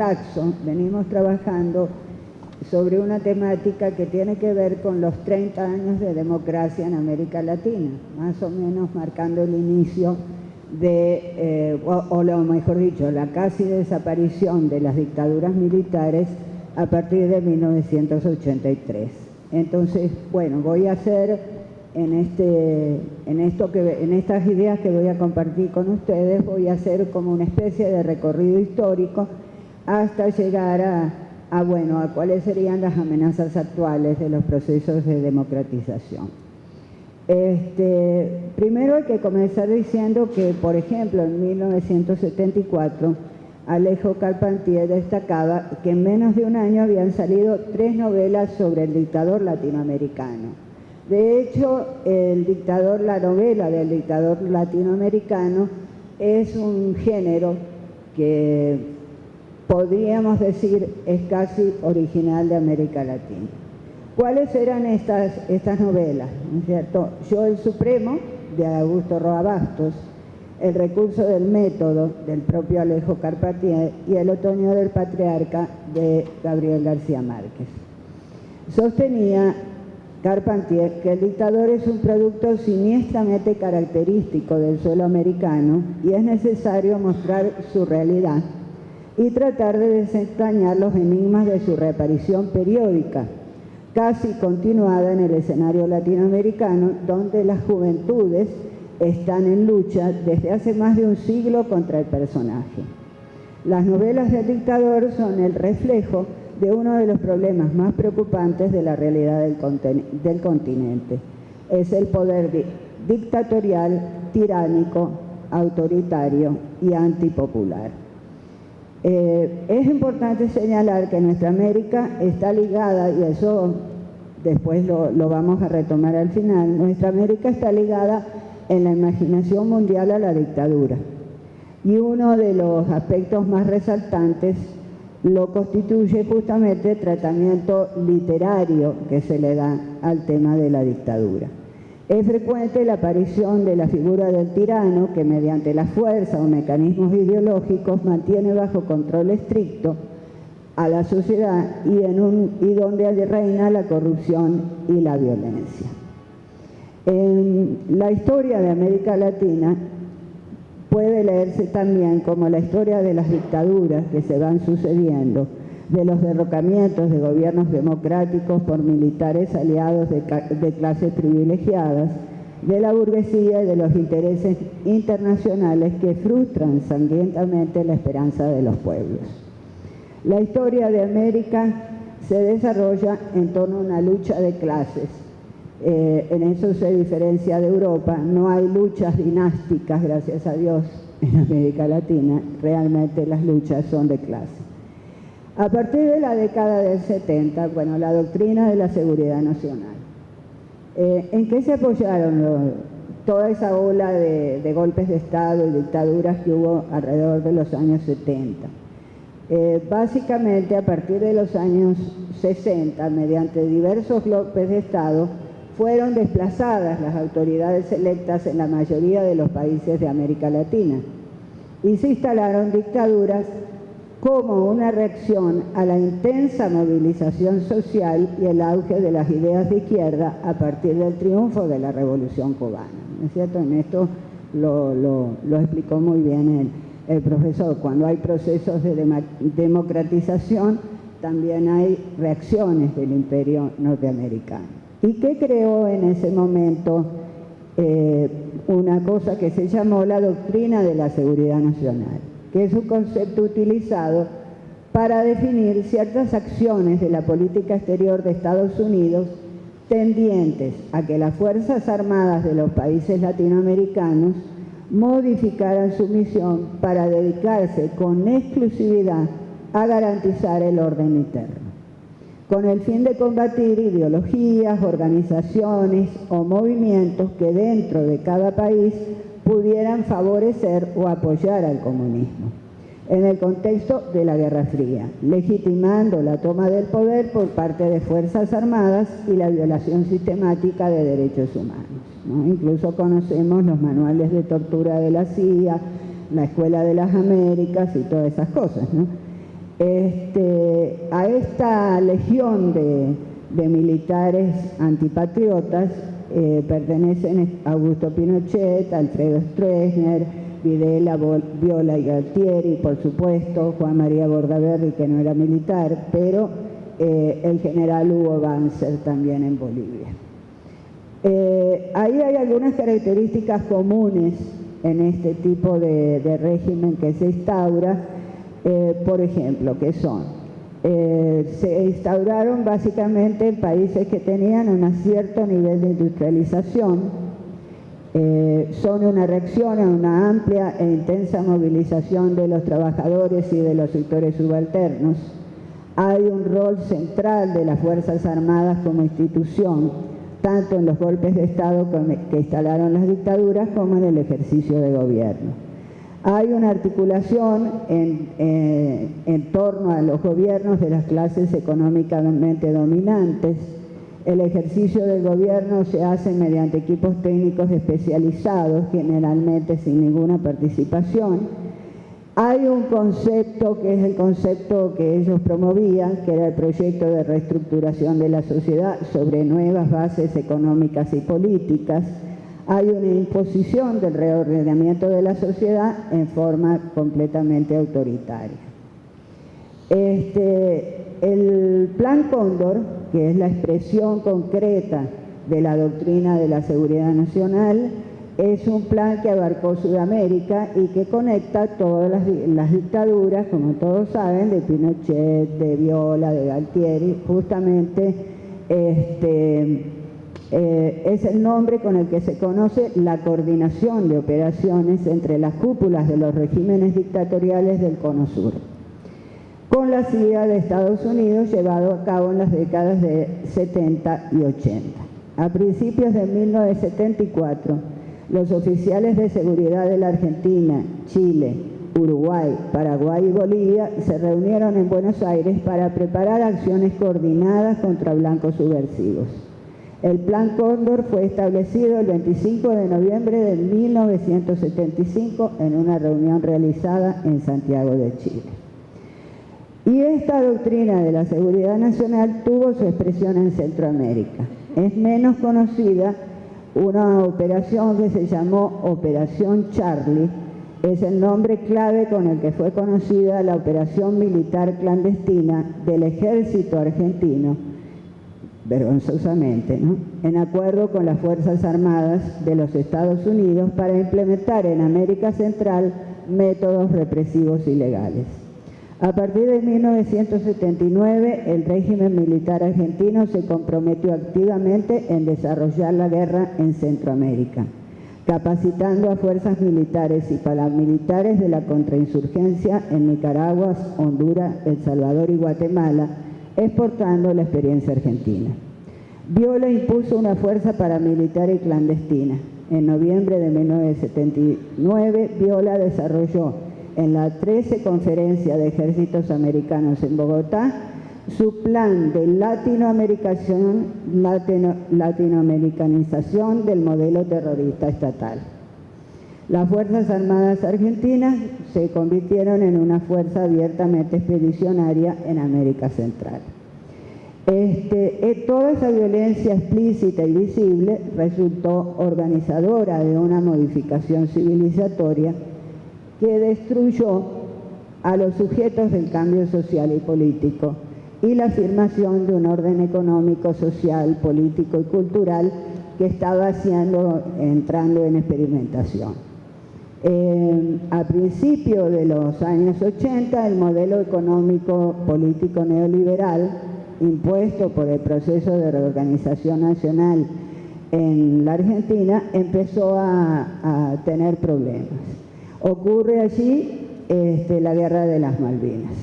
Claxo venimos trabajando sobre una temática que tiene que ver con los 30 años de democracia en América Latina, más o menos marcando el inicio o mejor dicho, la casi desaparición de las dictaduras militares a partir de 1983. Entonces, bueno, voy a hacer en estas ideas que voy a compartir con ustedes, voy a hacer como una especie de recorrido histórico hasta llegar a cuáles serían las amenazas actuales de los procesos de democratización. Primero hay que comenzar diciendo que, por ejemplo, en 1974, Alejo Carpentier destacaba que en menos de un año habían salido 3 novelas sobre el dictador latinoamericano. De hecho, la novela del dictador latinoamericano es un género que podríamos decir es casi original de América Latina. ¿Cuáles eran estas novelas? ¿No es cierto? Yo el Supremo, de Augusto Roa Bastos, El recurso del método, del propio Alejo Carpentier, y El otoño del patriarca, de Gabriel García Márquez. Sostenía Carpentier que el dictador es un producto siniestramente característico del suelo americano y es necesario mostrar su realidad y tratar de desentrañar los enigmas de su reaparición periódica, casi continuada en el escenario latinoamericano, donde las juventudes están en lucha desde hace más de un siglo contra el personaje. Las novelas del dictador son el reflejo de uno de los problemas más preocupantes de la realidad del continente. Es el poder dictatorial, tiránico, autoritario y antipopular. Es importante señalar que nuestra América está ligada, y eso después lo vamos a retomar al final, nuestra América está ligada en la imaginación mundial a la dictadura. Y uno de los aspectos más resaltantes lo constituye justamente el tratamiento literario que se le da al tema de la dictadura. Es frecuente la aparición de la figura del tirano que mediante la fuerza o mecanismos ideológicos mantiene bajo control estricto a la sociedad y donde reina la corrupción y la violencia. En la historia de América Latina puede leerse también como la historia de las dictaduras que se van sucediendo, de los derrocamientos de gobiernos democráticos por militares aliados de clases privilegiadas, de la burguesía y de los intereses internacionales que frustran sangrientamente la esperanza de los pueblos. La historia de América se desarrolla en torno a una lucha de clases. En eso se diferencia de Europa. No hay luchas dinásticas, gracias a Dios, en América Latina. Realmente las luchas son de clase. A partir de la década del 70, bueno, la doctrina de la seguridad nacional. ¿En qué se apoyaron toda esa ola de golpes de Estado y dictaduras que hubo alrededor de los años 70? Básicamente, a partir de los años 60, mediante diversos golpes de Estado, fueron desplazadas las autoridades electas en la mayoría de los países de América Latina y se instalaron dictaduras como una reacción a la intensa movilización social y el auge de las ideas de izquierda a partir del triunfo de la Revolución Cubana. ¿No es cierto? En esto lo explicó muy bien el profesor. Cuando hay procesos de democratización, también hay reacciones del imperio norteamericano. ¿Y qué creó en ese momento una cosa que se llamó la doctrina de la seguridad nacional? Que es un concepto utilizado para definir ciertas acciones de la política exterior de Estados Unidos tendientes a que las Fuerzas Armadas de los países latinoamericanos modificaran su misión para dedicarse con exclusividad a garantizar el orden interno, con el fin de combatir ideologías, organizaciones o movimientos que dentro de cada país pudieran favorecer o apoyar al comunismo, en el contexto de la Guerra Fría, legitimando la toma del poder por parte de Fuerzas Armadas y la violación sistemática de derechos humanos, ¿no? Incluso conocemos los manuales de tortura de la CIA, la Escuela de las Américas y todas esas cosas, ¿no? A esta legión de militares antipatriotas pertenecen Augusto Pinochet, Alfredo Stroessner, Videla, Viola y Galtieri, por supuesto, Juan María Bordaberry, que no era militar, pero el general Hugo Banzer también en Bolivia. Ahí hay algunas características comunes en este tipo de régimen que se instaura, por ejemplo, que son, se instauraron básicamente en países que tenían un cierto nivel de industrialización, son una reacción a una amplia e intensa movilización de los trabajadores y de los sectores subalternos. Hay un rol central de las Fuerzas Armadas como institución, tanto en los golpes de Estado que instalaron las dictaduras como en el ejercicio de gobierno. Hay una articulación en torno a los gobiernos de las clases económicamente dominantes. El ejercicio del gobierno se hace mediante equipos técnicos especializados, generalmente sin ninguna participación. Hay un concepto que es el concepto que ellos promovían, que era el proyecto de reestructuración de la sociedad sobre nuevas bases económicas y políticas. Hay una imposición del reordenamiento de la sociedad en forma completamente autoritaria. El Plan Cóndor, que es la expresión concreta de la doctrina de la seguridad nacional, es un plan que abarcó Sudamérica y que conecta todas las dictaduras, como todos saben, de Pinochet, de Viola, de Galtieri. Justamente es el nombre con el que se conoce la coordinación de operaciones entre las cúpulas de los regímenes dictatoriales del Cono Sur, con la CIA de Estados Unidos llevado a cabo en las décadas de 70 y 80. A principios de 1974, los oficiales de seguridad de la Argentina, Chile, Uruguay, Paraguay y Bolivia se reunieron en Buenos Aires para preparar acciones coordinadas contra blancos subversivos. El Plan Cóndor fue establecido el 25 de noviembre de 1975 en una reunión realizada en Santiago de Chile. Y esta doctrina de la seguridad nacional tuvo su expresión en Centroamérica. Es menos conocida una operación que se llamó Operación Charlie, es el nombre clave con el que fue conocida la operación militar clandestina del ejército argentino, vergonzosamente, ¿no?, en acuerdo con las Fuerzas Armadas de los Estados Unidos para implementar en América Central métodos represivos ilegales. A partir de 1979, el régimen militar argentino se comprometió activamente en desarrollar la guerra en Centroamérica, capacitando a fuerzas militares y paramilitares de la contrainsurgencia en Nicaragua, Honduras, El Salvador y Guatemala, exportando la experiencia argentina. Viola impuso una fuerza paramilitar y clandestina. En noviembre de 1979, Viola desarrolló en la 13 Conferencia de Ejércitos Americanos en Bogotá su plan de latinoamericanización del modelo terrorista estatal. Las Fuerzas Armadas argentinas se convirtieron en una fuerza abiertamente expedicionaria en América Central. Toda esa violencia explícita y visible resultó organizadora de una modificación civilizatoria que destruyó a los sujetos del cambio social y político y la afirmación de un orden económico, social, político y cultural que estaba entrando en experimentación. A principios de los años 80, el modelo económico político neoliberal impuesto por el proceso de reorganización nacional en la Argentina empezó a tener problemas. Ocurre allí la Guerra de las Malvinas,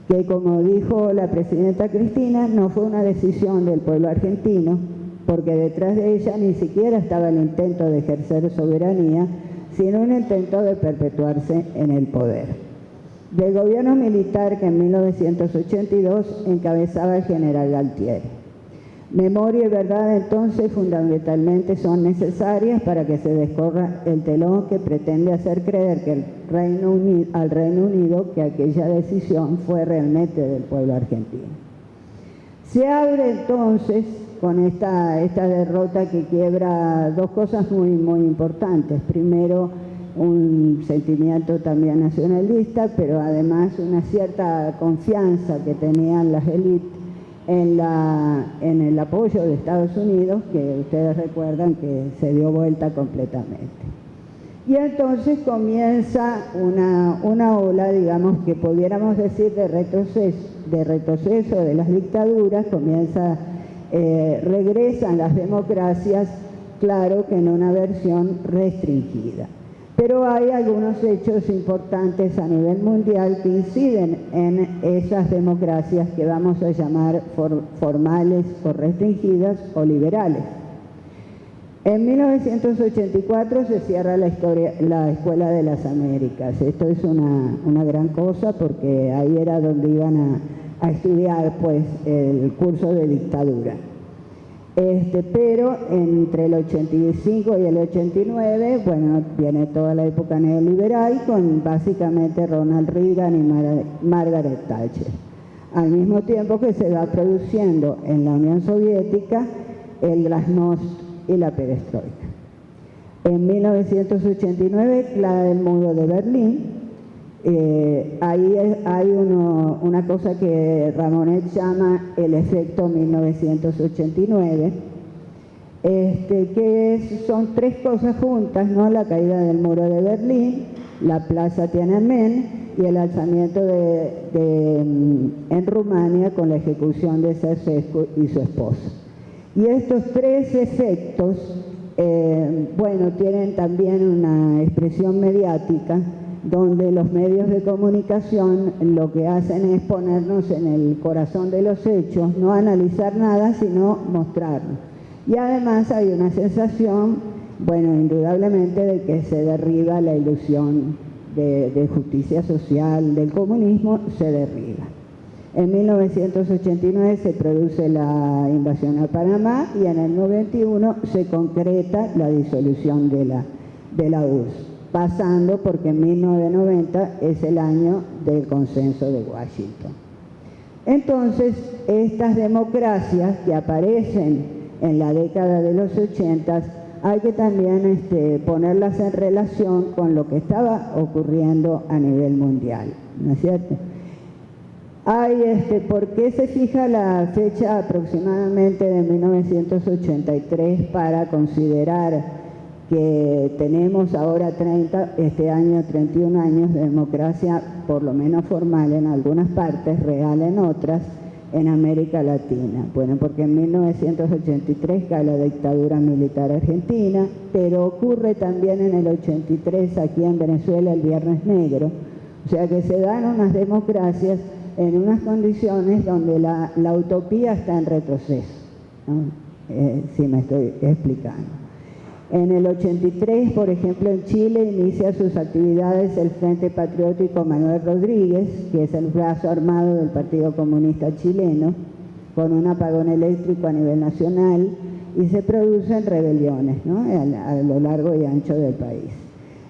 que, como dijo la presidenta Cristina, no fue una decisión del pueblo argentino, porque detrás de ella ni siquiera estaba el intento de ejercer soberanía, sino un intento de perpetuarse en el poder. Del gobierno militar que en 1982 encabezaba el general Galtieri. Memoria y verdad, entonces, fundamentalmente son necesarias para que se descorra el telón que pretende hacer creer que al Reino Unido que aquella decisión fue realmente del pueblo argentino. Se abre entonces con esta derrota que quiebra dos cosas muy importantes. Primero, un sentimiento también nacionalista, pero además una cierta confianza que tenían las élites en el apoyo de Estados Unidos, que ustedes recuerdan que se dio vuelta completamente. Y entonces comienza una ola, digamos, que pudiéramos decir de retroceso de las dictaduras, regresan las democracias, claro que en una versión restringida. Pero hay algunos hechos importantes a nivel mundial que inciden en esas democracias que vamos a llamar formales o restringidas o liberales. En 1984 se cierra la Escuela de las Américas. Esto es una gran cosa porque ahí era donde iban a estudiar pues, el curso de dictadura. Pero entre el 85 y el 89, bueno, viene toda la época neoliberal con básicamente Ronald Reagan y Margaret Thatcher. Al mismo tiempo que se va produciendo en la Unión Soviética el glasnost y la perestroika. En 1989, clave el muro de Berlín. Ahí hay una cosa que Ramonet llama el efecto 1989, que son tres cosas juntas, ¿no? La caída del muro de Berlín, la plaza Tiananmen y el alzamiento en Rumania con la ejecución de Ceausescu y su esposa. Y estos tres efectos, bueno, tienen también una expresión mediática, donde los medios de comunicación lo que hacen es ponernos en el corazón de los hechos, no analizar nada, sino mostrarnos. Y además hay una sensación, bueno, indudablemente, de que se derriba la ilusión de justicia social del comunismo, se derriba. En 1989 se produce la invasión a Panamá y en el 91 se concreta la disolución de la URSS. Pasando porque en 1990 es el año del consenso de Washington. Entonces, estas democracias que aparecen en la década de los 80 hay que también ponerlas en relación con lo que estaba ocurriendo a nivel mundial, ¿no es cierto? ¿Por qué se fija la fecha aproximadamente de 1983 para considerar que tenemos ahora este año 31 años de democracia, por lo menos formal en algunas partes, real en otras, en América Latina? Bueno, porque en 1983 cae la dictadura militar argentina, pero ocurre también en el 83 aquí en Venezuela el Viernes Negro, o sea que se dan unas democracias en unas condiciones donde la utopía está en retroceso, ¿no? Si me estoy explicando. En el 83, por ejemplo, en Chile inicia sus actividades el Frente Patriótico Manuel Rodríguez, que es el brazo armado del Partido Comunista Chileno, con un apagón eléctrico a nivel nacional, y se producen rebeliones, ¿no? a lo largo y ancho del país.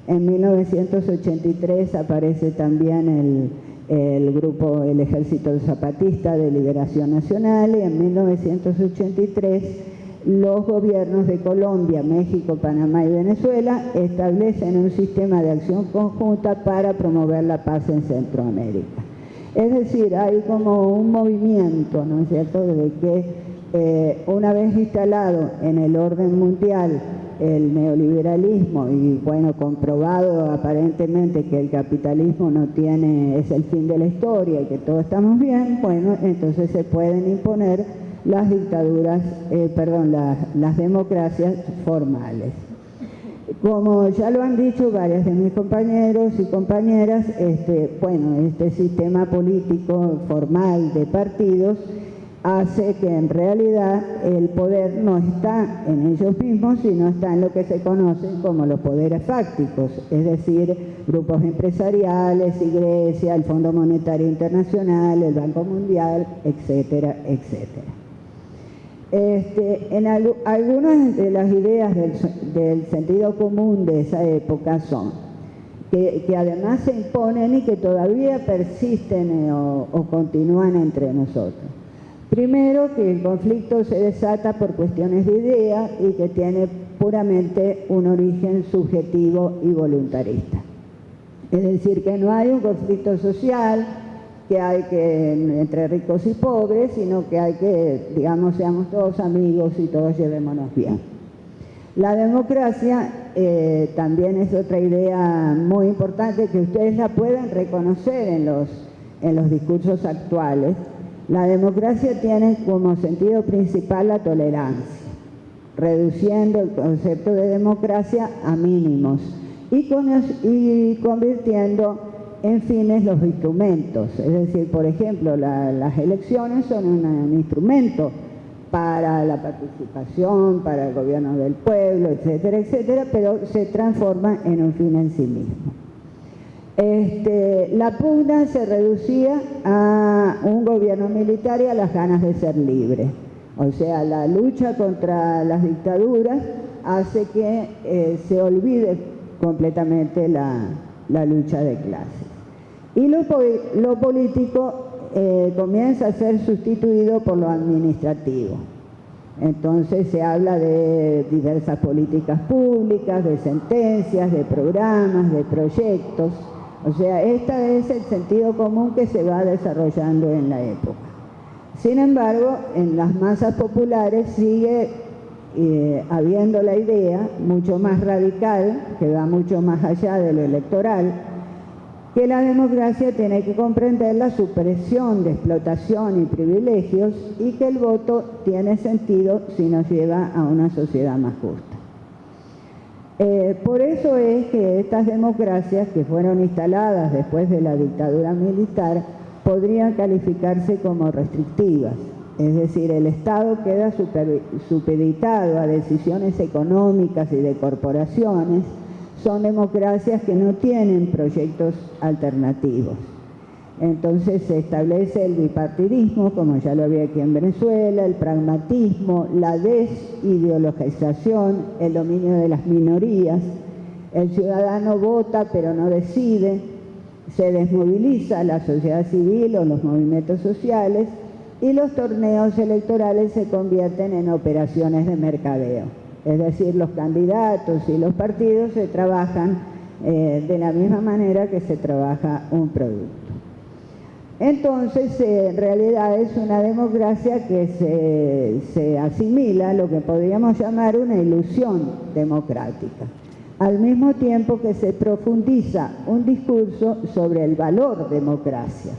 En 1983 aparece también el Ejército Zapatista de Liberación Nacional, y en 1983 los gobiernos de Colombia, México, Panamá y Venezuela establecen un sistema de acción conjunta para promover la paz en Centroamérica. Es decir, hay como un movimiento, ¿no es cierto?, de que una vez instalado en el orden mundial el neoliberalismo y, bueno, comprobado aparentemente que el capitalismo es el fin de la historia y que todos estamos bien, bueno, entonces se pueden imponer las dictaduras, las democracias formales. Como ya lo han dicho varios de mis compañeros y compañeras, este sistema político formal de partidos hace que en realidad el poder no está en ellos mismos, sino está en lo que se conocen como los poderes fácticos, es decir, grupos empresariales, Iglesia, el Fondo Monetario Internacional, el Banco Mundial, etcétera, etcétera. Algunas de las ideas del sentido común de esa época son que además se imponen y que todavía persisten o continúan entre nosotros. Primero, que el conflicto se desata por cuestiones de idea y que tiene puramente un origen subjetivo y voluntarista. Es decir, que no hay un conflicto social entre ricos y pobres, sino que hay que, digamos, seamos todos amigos y todos llevémonos bien. La democracia también es otra idea muy importante que ustedes la pueden reconocer en los discursos actuales. La democracia tiene como sentido principal la tolerancia, reduciendo el concepto de democracia a mínimos y convirtiendo en fines los instrumentos. Es decir, por ejemplo, las elecciones son un instrumento para la participación, para el gobierno del pueblo, etcétera, etcétera, pero se transforma en un fin en sí mismo. La pugna se reducía a un gobierno militar y a las ganas de ser libre. O sea, la lucha contra las dictaduras hace que se olvide completamente la lucha de clases. Y lo político comienza a ser sustituido por lo administrativo. Entonces se habla de diversas políticas públicas, de sentencias, de programas, de proyectos. O sea, este es el sentido común que se va desarrollando en la época. Sin embargo, en las masas populares sigue habiendo la idea mucho más radical, que va mucho más allá de lo electoral, que la democracia tiene que comprender la supresión de explotación y privilegios y que el voto tiene sentido si nos lleva a una sociedad más justa. Por eso es que estas democracias que fueron instaladas después de la dictadura militar podrían calificarse como restrictivas, es decir, el Estado queda supeditado a decisiones económicas y de corporaciones. Son democracias que no tienen proyectos alternativos. Entonces se establece el bipartidismo, como ya lo había aquí en Venezuela, el pragmatismo, la desideologización, el dominio de las minorías. El ciudadano vota pero no decide, se desmoviliza la sociedad civil o los movimientos sociales y los torneos electorales se convierten en operaciones de mercadeo. Es decir, los candidatos y los partidos se trabajan de la misma manera que se trabaja un producto. Entonces, en realidad es una democracia que se asimila a lo que podríamos llamar una ilusión democrática, al mismo tiempo que se profundiza un discurso sobre el valor democracia,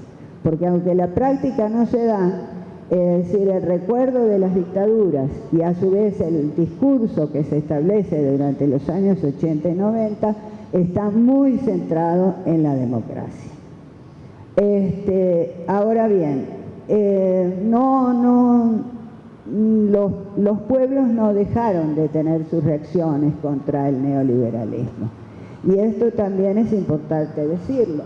porque aunque la práctica no se da, es decir, el recuerdo de las dictaduras y a su vez el discurso que se establece durante los años 80 y 90 está muy centrado en la democracia. Ahora bien, los pueblos no dejaron de tener sus reacciones contra el neoliberalismo. Y esto también es importante decirlo,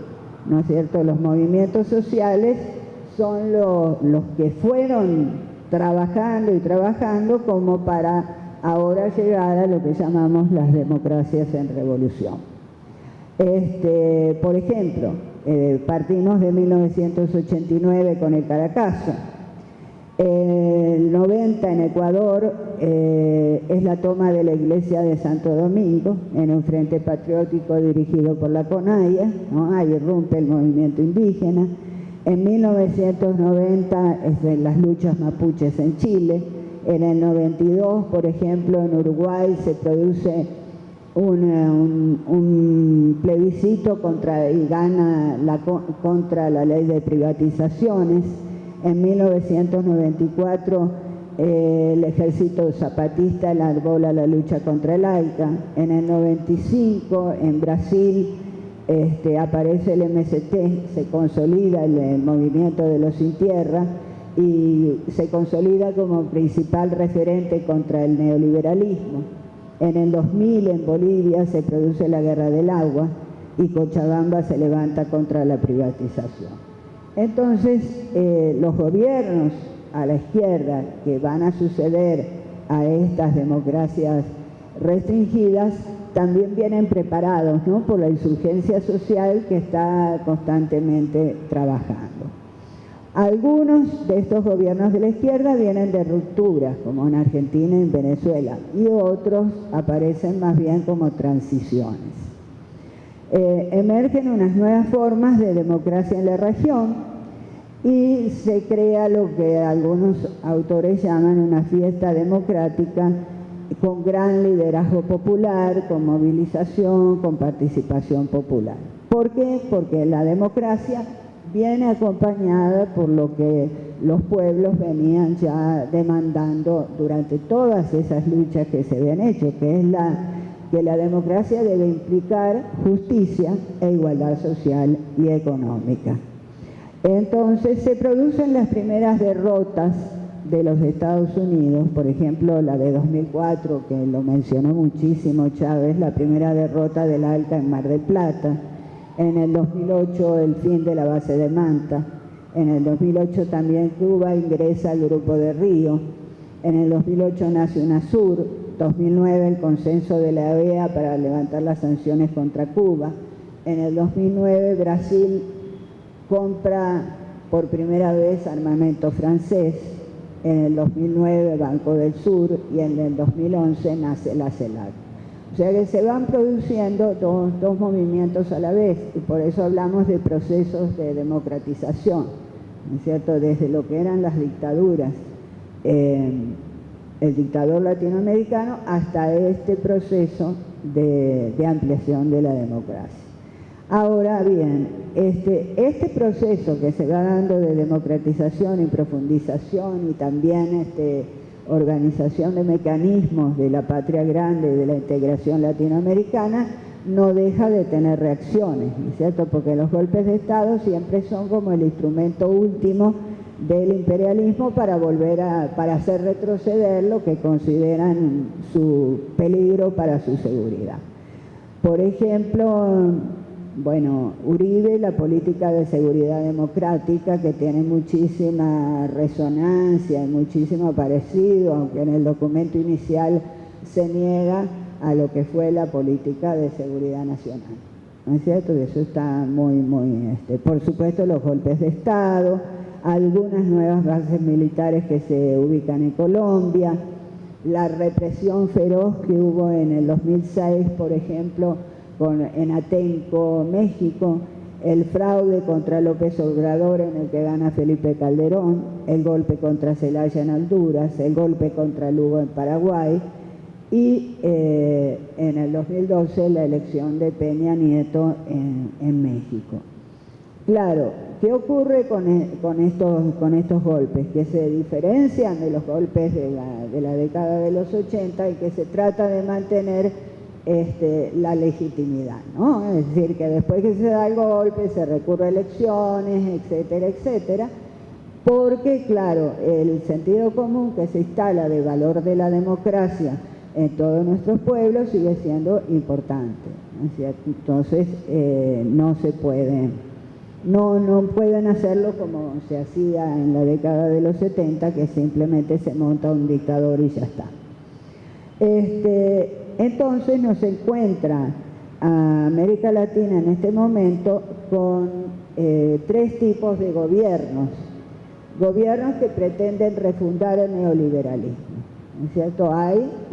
¿no es cierto? Los movimientos sociales son los que fueron trabajando y trabajando como para ahora llegar a lo que llamamos las democracias en revolución. Por ejemplo, partimos de 1989 con el Caracazo. El 90 en Ecuador es la toma de la iglesia de Santo Domingo en un frente patriótico dirigido por la CONAIE, ¿no? Ahí irrumpe el movimiento indígena. En 1990 es de las luchas mapuches en Chile. En el 92, por ejemplo, en Uruguay se produce un plebiscito y gana contra la ley de privatizaciones. En 1994 el ejército zapatista enarbola la lucha contra el AICA. En el 95 en Brasil aparece el MST, se consolida el movimiento de los sin tierra y se consolida como principal referente contra el neoliberalismo. En el 2000 en Bolivia se produce la guerra del agua y Cochabamba se levanta contra la privatización. Entonces los gobiernos a la izquierda que van a suceder a estas democracias restringidas también vienen preparados, ¿no?, por la insurgencia social que está constantemente trabajando. Algunos de estos gobiernos de la izquierda vienen de rupturas, como en Argentina y en Venezuela, y otros aparecen más bien como transiciones. Emergen unas nuevas formas de democracia en la región y se crea lo que algunos autores llaman una fiesta democrática con gran liderazgo popular, con movilización, con participación popular. ¿Por qué? Porque la democracia viene acompañada por lo que los pueblos venían ya demandando durante todas esas luchas que se habían hecho, que es que la democracia debe implicar justicia e igualdad social y económica. Entonces se producen las primeras derrotas de los Estados Unidos, por ejemplo la de 2004, que lo mencionó muchísimo Chávez, la primera derrota del ALCA en Mar del Plata. En el 2008 el fin de la base de Manta, en el 2008 también Cuba ingresa al Grupo de Río, en el 2008 nace UNASUR, 2009 el consenso de la OEA para levantar las sanciones contra Cuba, en el 2009 Brasil compra por primera vez armamento francés, en el 2009 Banco del Sur y en el 2011 nace la CELAC. O sea que se van produciendo dos movimientos a la vez y por eso hablamos de procesos de democratización, ¿no es cierto?, desde lo que eran las dictaduras, el dictador latinoamericano, hasta este proceso de ampliación de la democracia. Ahora bien, este proceso que se va dando de democratización y profundización y también organización de mecanismos de la patria grande y de la integración latinoamericana no deja de tener reacciones, ¿no es cierto?, porque los golpes de Estado siempre son como el instrumento último del imperialismo para hacer retroceder lo que consideran su peligro para su seguridad. Por ejemplo, bueno, Uribe, la política de seguridad democrática, que tiene muchísima resonancia y muchísimo parecido, aunque en el documento inicial se niega a lo que fue la política de seguridad nacional, ¿no es cierto? Y eso está muy, por supuesto, los golpes de Estado, algunas nuevas bases militares que se ubican en Colombia, la represión feroz que hubo en el 2006, por ejemplo, en Atenco, México, el fraude contra López Obrador en el que gana Felipe Calderón, el golpe contra Zelaya en Honduras, el golpe contra Lugo en Paraguay y en el 2012 la elección de Peña Nieto en México. Claro, ¿qué ocurre con estos golpes? Que se diferencian de los golpes de la década de los 80 y que se trata de mantener la legitimidad, ¿no? Es decir, que después que se da el golpe se recurre a elecciones, etcétera, etcétera, porque, claro, el sentido común que se instala de valor de la democracia en todos nuestros pueblos sigue siendo importante, ¿no es cierto? Entonces, no se puede, no pueden hacerlo como se hacía en la década de los 70, que simplemente se monta un dictador y ya está. Entonces nos encuentra a América Latina en este momento con tres tipos de gobiernos que pretenden refundar el neoliberalismo, ¿no es cierto?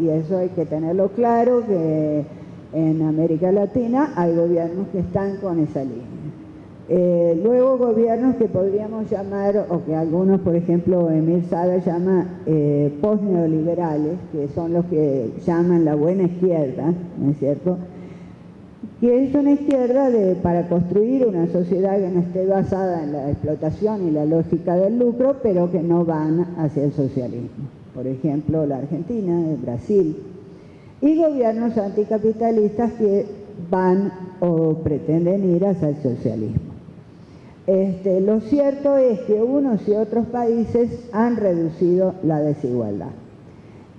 Y eso hay que tenerlo claro, que en América Latina hay gobiernos que están con esa línea. Luego gobiernos que podríamos llamar, o que algunos, por ejemplo, Emil Sada llama post-neoliberales, que son los que llaman la buena izquierda, ¿no es cierto?, que es una izquierda para construir una sociedad que no esté basada en la explotación y la lógica del lucro, pero que no van hacia el socialismo. Por ejemplo, la Argentina, el Brasil, y gobiernos anticapitalistas que van o pretenden ir hacia el socialismo. Lo cierto es que unos y otros países han reducido la desigualdad.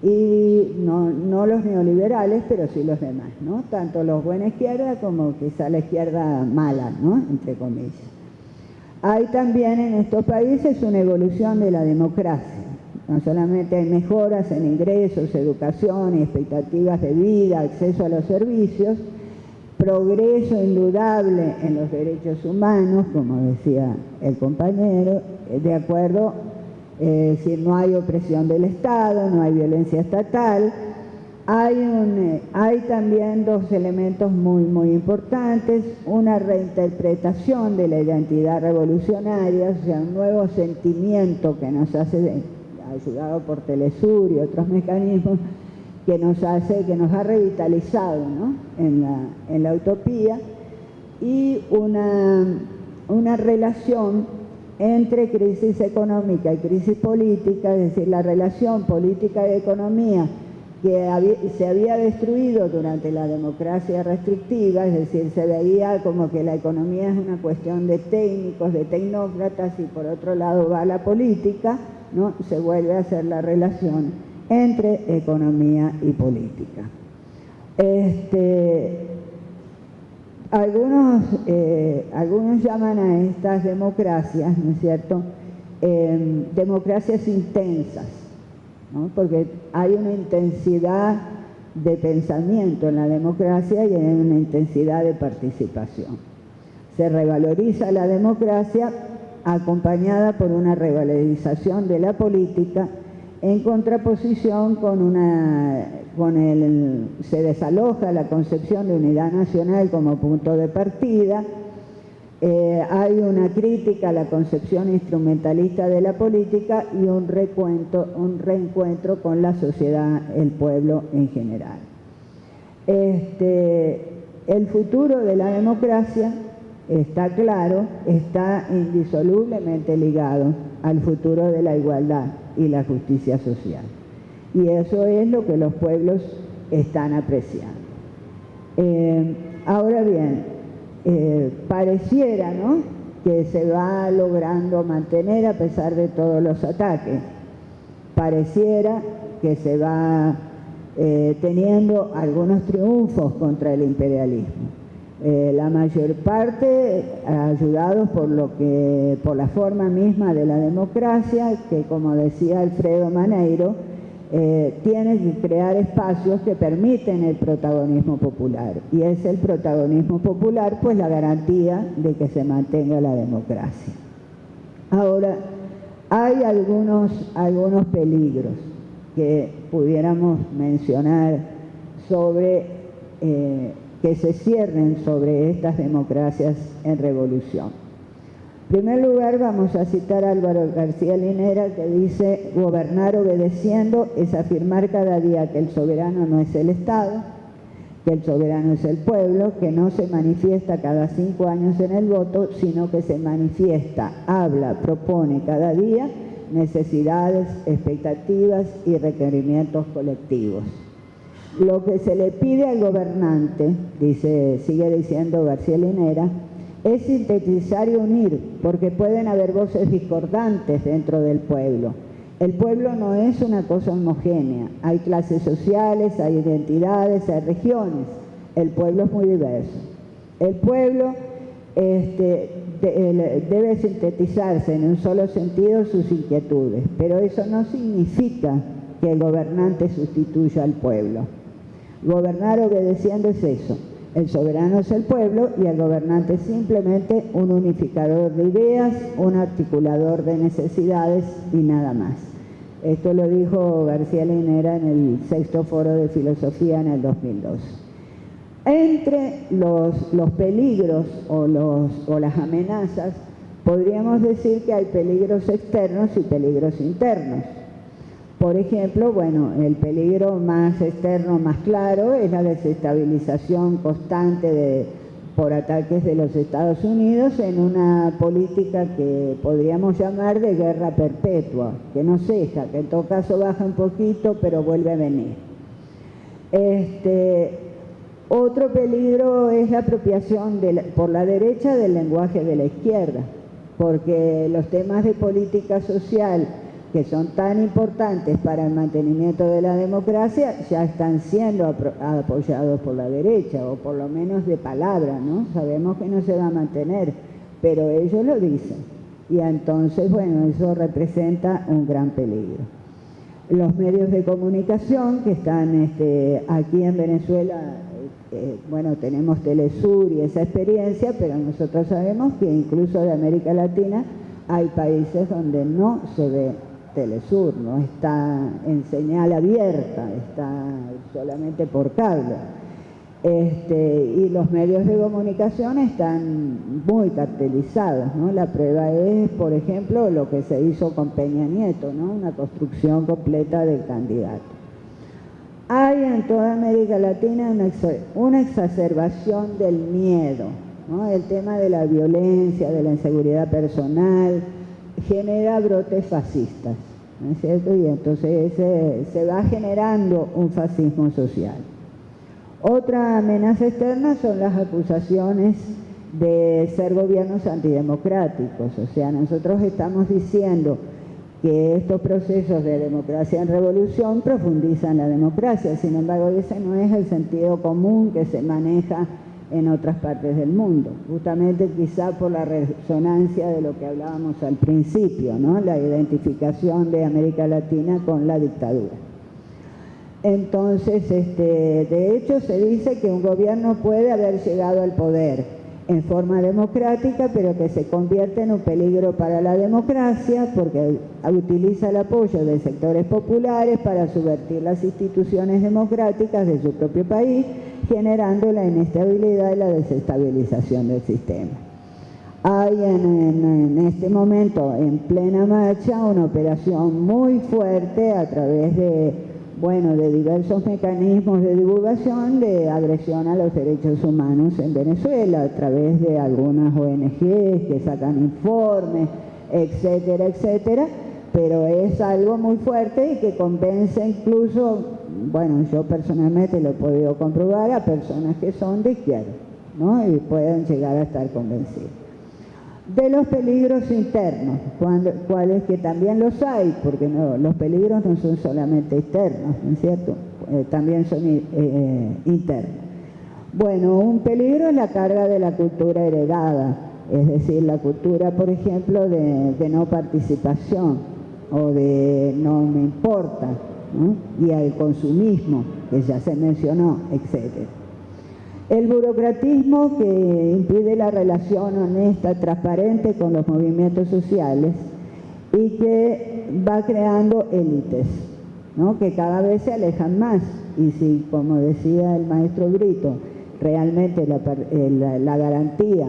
Y no los neoliberales, pero sí los demás, ¿no? Tanto los buena izquierda como quizá la izquierda mala, ¿no?, entre comillas. Hay también en estos países una evolución de la democracia. No solamente hay mejoras en ingresos, educación y expectativas de vida, acceso a los servicios, progreso indudable en los derechos humanos, como decía el compañero, de acuerdo, si no hay opresión del Estado, no hay violencia estatal. Hay también dos elementos muy importantes: una reinterpretación de la identidad revolucionaria, o sea, un nuevo sentimiento que nos hace, ayudado por Telesur y otros mecanismos, que nos ha revitalizado, ¿no?, en la utopía, y una relación entre crisis económica y crisis política, es decir, la relación política y economía que se había destruido durante la democracia restrictiva, es decir, se veía como que la economía es una cuestión de técnicos, de tecnócratas, y por otro lado va la política, ¿no? Se vuelve a hacer la relación entre economía y política. Algunos llaman a estas democracias, ¿no es cierto?, democracias intensas, ¿no?, porque hay una intensidad de pensamiento en la democracia y hay una intensidad de participación. Se revaloriza la democracia acompañada por una revalorización de la política, en contraposición se desaloja la concepción de unidad nacional como punto de partida. Hay una crítica a la concepción instrumentalista de la política y un reencuentro con la sociedad, el pueblo en general. El futuro de la democracia, está claro, está indisolublemente ligado al futuro de la igualdad y la justicia social. Y eso es lo que los pueblos están apreciando. Ahora bien, pareciera, ¿no?, que se va logrando mantener a pesar de todos los ataques. Pareciera que se va teniendo algunos triunfos contra el imperialismo. La mayor parte ayudados por la forma misma de la democracia, que, como decía Alfredo Maneiro, tiene que crear espacios que permiten el protagonismo popular, y es el protagonismo popular pues la garantía de que se mantenga la democracia. Ahora, hay algunos peligros que pudiéramos mencionar sobre que se cierren sobre estas democracias en revolución. En primer lugar, vamos a citar a Álvaro García Linera, que dice: gobernar obedeciendo es afirmar cada día que el soberano no es el Estado, que el soberano es el pueblo, que no se manifiesta cada 5 años en el voto, sino que se manifiesta, habla, propone cada día necesidades, expectativas y requerimientos colectivos. Lo que se le pide al gobernante, sigue diciendo García Linera, es sintetizar y unir, porque pueden haber voces discordantes dentro del pueblo. El pueblo no es una cosa homogénea, hay clases sociales, hay identidades, hay regiones. El pueblo es muy diverso. El pueblo debe sintetizarse en un solo sentido sus inquietudes, pero eso no significa que el gobernante sustituya al pueblo. Gobernar obedeciendo es eso. El soberano es el pueblo y el gobernante es simplemente un unificador de ideas, un articulador de necesidades y nada más. Esto lo dijo García Linera en el 6º Foro de Filosofía en el 2002. Entre los peligros o las amenazas, podríamos decir que hay peligros externos y peligros internos. Por ejemplo, el peligro más externo, más claro, es la desestabilización constante por ataques de los Estados Unidos en una política que podríamos llamar de guerra perpetua, que no ceja, que en todo caso baja un poquito, pero vuelve a venir. Otro peligro es la apropiación por la derecha del lenguaje de la izquierda, porque los temas de política social, que son tan importantes para el mantenimiento de la democracia, ya están siendo apoyados por la derecha, o por lo menos de palabra, ¿no? Sabemos que no se va a mantener, pero ellos lo dicen. Y entonces, bueno, eso representa un gran peligro. Los medios de comunicación que están aquí en Venezuela, bueno, tenemos Telesur y esa experiencia, pero nosotros sabemos que incluso de América Latina hay países donde no se ve Telesur, no está en señal abierta, está solamente por cable. Y los medios de comunicación están muy cartelizados, ¿no? La prueba es, por ejemplo, lo que se hizo con Peña Nieto, ¿no? Una construcción completa del candidato. Hay en toda América Latina una exacerbación del miedo, ¿no? El tema de la violencia, de la inseguridad personal, genera brotes fascistas, ¿no es cierto? Y entonces se va generando un fascismo social. Otra amenaza externa son las acusaciones de ser gobiernos antidemocráticos. O sea, nosotros estamos diciendo que estos procesos de democracia en revolución profundizan la democracia. Sin embargo, ese no es el sentido común que se maneja en otras partes del mundo. Justamente quizá por la resonancia de lo que hablábamos al principio, ¿no? La identificación de América Latina con la dictadura. Entonces, de hecho, se dice que un gobierno puede haber llegado al poder en forma democrática, pero que se convierte en un peligro para la democracia porque utiliza el apoyo de sectores populares para subvertir las instituciones democráticas de su propio país, generando la inestabilidad y la desestabilización del sistema. Hay en este momento, en plena marcha, una operación muy fuerte a través de diversos mecanismos de divulgación de agresión a los derechos humanos en Venezuela, a través de algunas ONGs que sacan informes, etcétera, etcétera, pero es algo muy fuerte y que convence incluso, bueno, yo personalmente lo he podido comprobar, a personas que son de izquierda, ¿no? Y pueden llegar a estar convencidos. De los peligros internos, cuáles que también los hay, porque los peligros no son solamente externos, ¿no es cierto? También son internos. Bueno, un peligro es la carga de la cultura heredada, es decir, la cultura, por ejemplo, de no participación o de no me importa, ¿no? Y el consumismo, que ya se mencionó, etcétera. El burocratismo que impide la relación honesta, transparente con los movimientos sociales y que va creando élites, ¿no? Que cada vez se alejan más. Y si, como decía el maestro Brito, realmente la garantía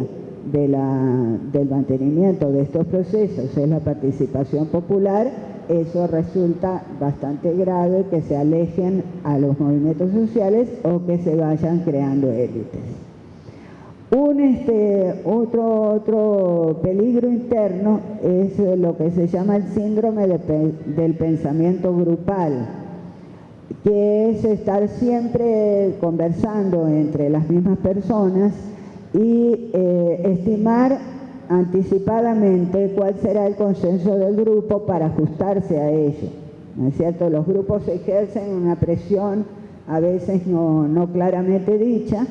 del mantenimiento de estos procesos es la participación popular, eso resulta bastante grave que se alejen a los movimientos sociales o que se vayan creando élites. Otro peligro interno es lo que se llama el síndrome del pensamiento grupal, que es estar siempre conversando entre las mismas personas y estimar anticipadamente cuál será el consenso del grupo para ajustarse a ello, ¿no es cierto? Los grupos ejercen una presión a veces no claramente dicha,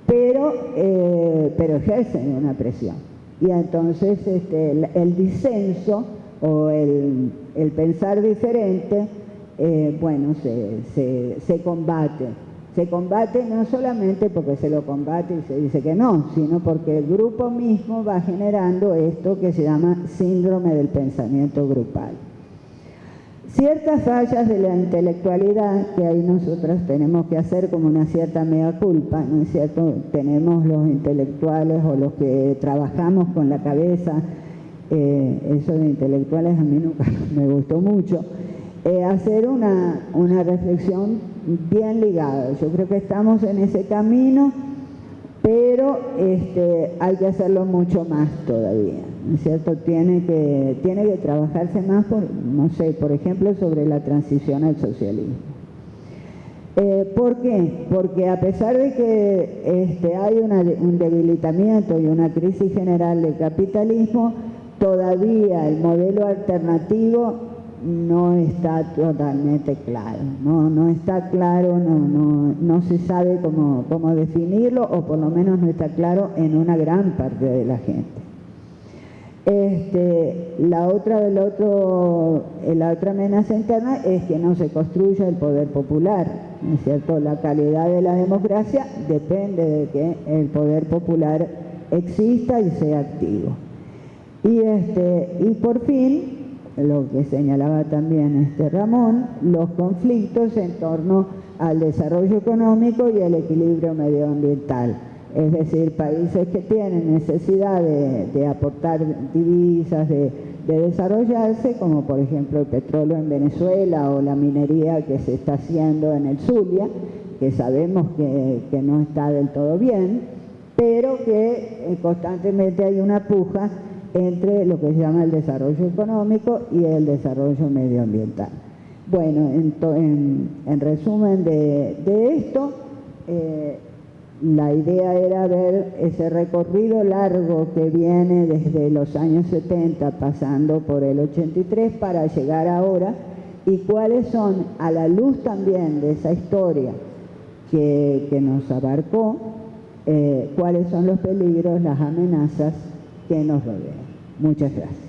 pero ejercen una presión. Y entonces el disenso o el pensar diferente, se combate. Se combate no solamente porque se lo combate y se dice que no, sino porque el grupo mismo va generando esto que se llama síndrome del pensamiento grupal. Ciertas fallas de la intelectualidad, que ahí nosotros tenemos que hacer como una cierta mea culpa, ¿no es cierto? Tenemos los intelectuales o los que trabajamos con la cabeza, eso de intelectuales a mí nunca me gustó mucho, hacer una reflexión bien ligada. Yo creo que estamos en ese camino, pero hay que hacerlo mucho más todavía, ¿no es cierto? Tiene que trabajarse más, por ejemplo, sobre la transición al socialismo. ¿Por qué? Porque a pesar de que hay un debilitamiento y una crisis general del capitalismo, todavía el modelo alternativo no está totalmente claro, no está claro, no se sabe cómo definirlo, o por lo menos no está claro en una gran parte de la gente. La otra amenaza interna es que no se construya el poder popular, ¿no es cierto? La calidad de la democracia depende de que el poder popular exista y sea activo. Y por fin, lo que señalaba también Ramón, los conflictos en torno al desarrollo económico y el equilibrio medioambiental. Es decir, países que tienen necesidad de aportar divisas, de desarrollarse, como por ejemplo el petróleo en Venezuela o la minería que se está haciendo en el Zulia, que sabemos que no está del todo bien, pero que constantemente hay una puja entre lo que se llama el desarrollo económico y el desarrollo medioambiental. Bueno, en resumen de esto, la idea era ver ese recorrido largo que viene desde los años 70, pasando por el 83 para llegar ahora, y cuáles son, a la luz también de esa historia que nos abarcó, cuáles son los peligros, las amenazas que nos rodean. Muchas gracias.